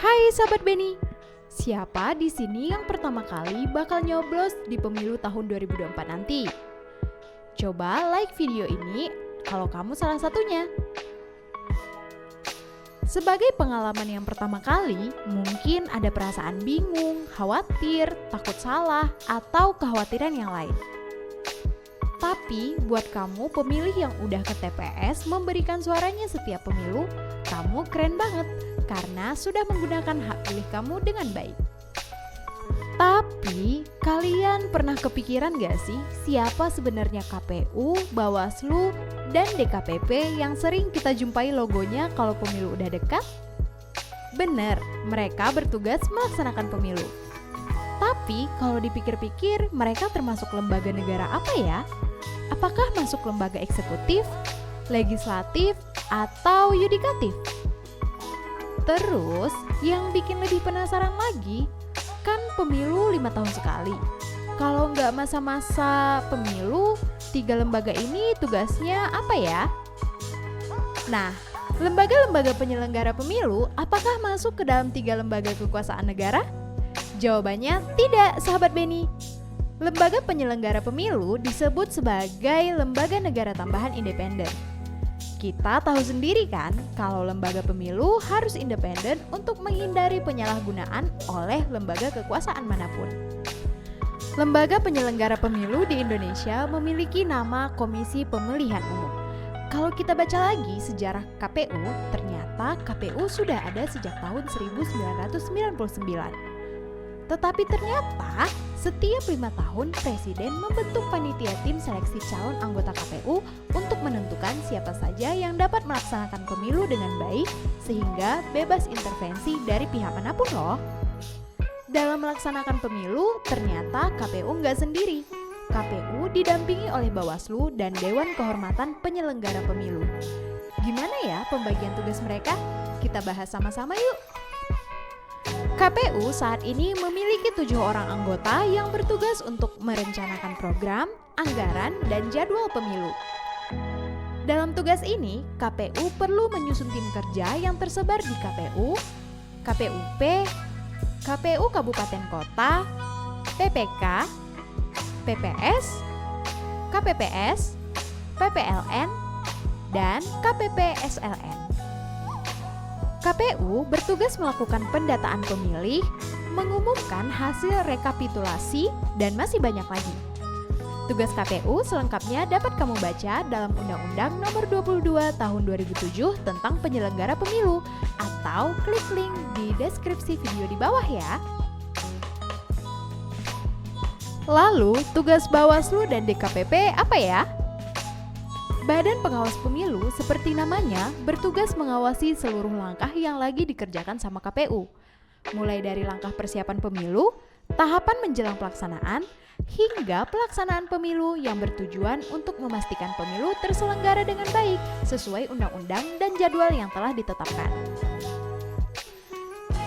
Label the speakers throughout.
Speaker 1: Hai sahabat Beni, siapa di sini yang pertama kali bakal nyoblos di pemilu tahun 2024 nanti? Coba like video ini kalau kamu salah satunya. Sebagai pengalaman yang pertama kali, mungkin ada perasaan bingung, khawatir, takut salah, atau kekhawatiran yang lain. Tapi buat kamu pemilih yang udah ke TPS memberikan suaranya setiap pemilu, kamu keren banget karena sudah menggunakan hak pilih kamu dengan baik. Tapi kalian pernah kepikiran gak sih siapa sebenarnya KPU, Bawaslu, dan DKPP yang sering kita jumpai logonya kalau pemilu udah dekat? Bener, mereka bertugas melaksanakan pemilu. Tapi kalau dipikir-pikir mereka termasuk lembaga negara apa ya? Apakah masuk lembaga eksekutif, legislatif, atau yudikatif? Terus, yang bikin lebih penasaran lagi, kan pemilu 5 tahun sekali. Kalau nggak masa-masa pemilu, 3 lembaga ini tugasnya apa ya? Nah, lembaga-lembaga penyelenggara pemilu apakah masuk ke dalam 3 lembaga kekuasaan negara? Jawabannya tidak, sahabat Beni. Lembaga penyelenggara pemilu disebut sebagai lembaga negara tambahan independen. Kita tahu sendiri kan kalau lembaga pemilu harus independen untuk menghindari penyalahgunaan oleh lembaga kekuasaan manapun. Lembaga penyelenggara pemilu di Indonesia memiliki nama Komisi Pemilihan Umum. Kalau kita baca lagi sejarah KPU, ternyata KPU sudah ada sejak tahun 1999. Tetapi ternyata setiap 5 tahun Presiden membentuk panitia tim seleksi calon anggota KPU untuk menentukan siapa saja yang dapat melaksanakan pemilu dengan baik sehingga bebas intervensi dari pihak manapun loh. Dalam melaksanakan pemilu, ternyata KPU nggak sendiri. KPU didampingi oleh Bawaslu dan Dewan Kehormatan Penyelenggara Pemilu. Gimana ya pembagian tugas mereka? Kita bahas sama-sama yuk! KPU saat ini memiliki 7 orang anggota yang bertugas untuk merencanakan program, anggaran, dan jadwal pemilu. Dalam tugas ini, KPU perlu menyusun tim kerja yang tersebar di KPU, KPUP, KPU Kabupaten Kota, PPK, PPS, KPPS, PPLN, dan KPPSLN. KPU bertugas melakukan pendataan pemilih, mengumumkan hasil rekapitulasi, dan masih banyak lagi. Tugas KPU selengkapnya dapat kamu baca dalam Undang-Undang Nomor 22 Tahun 2007 tentang penyelenggara pemilu, atau klik link di deskripsi video di bawah ya. Lalu, tugas Bawaslu dan DKPP apa ya? Badan Pengawas Pemilu seperti namanya bertugas mengawasi seluruh langkah yang lagi dikerjakan sama KPU. Mulai dari langkah persiapan pemilu, tahapan menjelang pelaksanaan, hingga pelaksanaan pemilu yang bertujuan untuk memastikan pemilu terselenggara dengan baik sesuai undang-undang dan jadwal yang telah ditetapkan.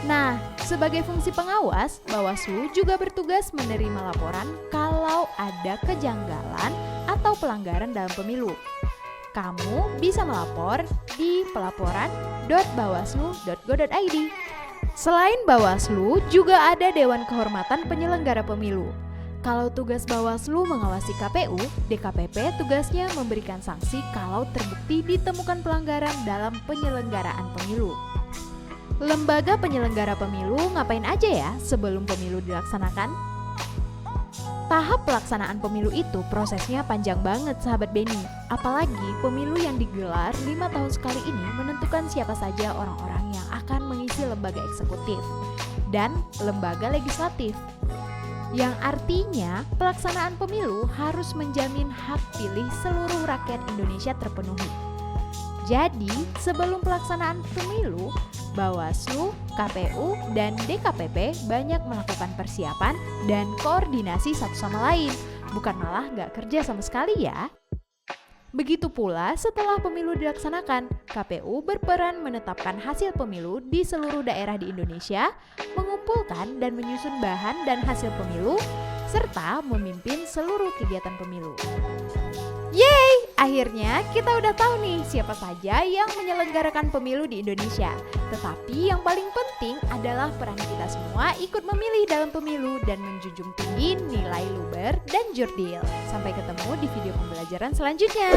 Speaker 1: Nah, sebagai fungsi pengawas, Bawaslu juga bertugas menerima laporan kalau ada kejanggalan atau pelanggaran dalam pemilu. Kamu bisa melapor di pelaporan.bawaslu.go.id. Selain Bawaslu, juga ada Dewan Kehormatan Penyelenggara Pemilu. Kalau tugas Bawaslu mengawasi KPU, DKPP tugasnya memberikan sanksi kalau terbukti ditemukan pelanggaran dalam penyelenggaraan pemilu. Lembaga penyelenggara pemilu ngapain aja ya sebelum pemilu dilaksanakan? Tahap pelaksanaan pemilu itu prosesnya panjang banget sahabat Beni. Apalagi pemilu yang digelar 5 tahun sekali ini menentukan siapa saja orang-orang yang akan mengisi lembaga eksekutif dan lembaga legislatif. Yang artinya pelaksanaan pemilu harus menjamin hak pilih seluruh rakyat Indonesia terpenuhi. Jadi sebelum pelaksanaan pemilu, Bawaslu, KPU, dan DKPP banyak melakukan persiapan dan koordinasi satu sama lain, bukan malah nggak kerja sama sekali ya. Begitu pula setelah pemilu dilaksanakan, KPU berperan menetapkan hasil pemilu di seluruh daerah di Indonesia, mengumpulkan dan menyusun bahan dan hasil pemilu, serta memimpin seluruh kegiatan pemilu. Yeay! Akhirnya kita udah tahu nih siapa saja yang menyelenggarakan pemilu di Indonesia. Tetapi yang paling penting adalah peran kita semua ikut memilih dalam pemilu dan menjunjung tinggi nilai luber dan jurdil. Sampai ketemu di video pembelajaran selanjutnya.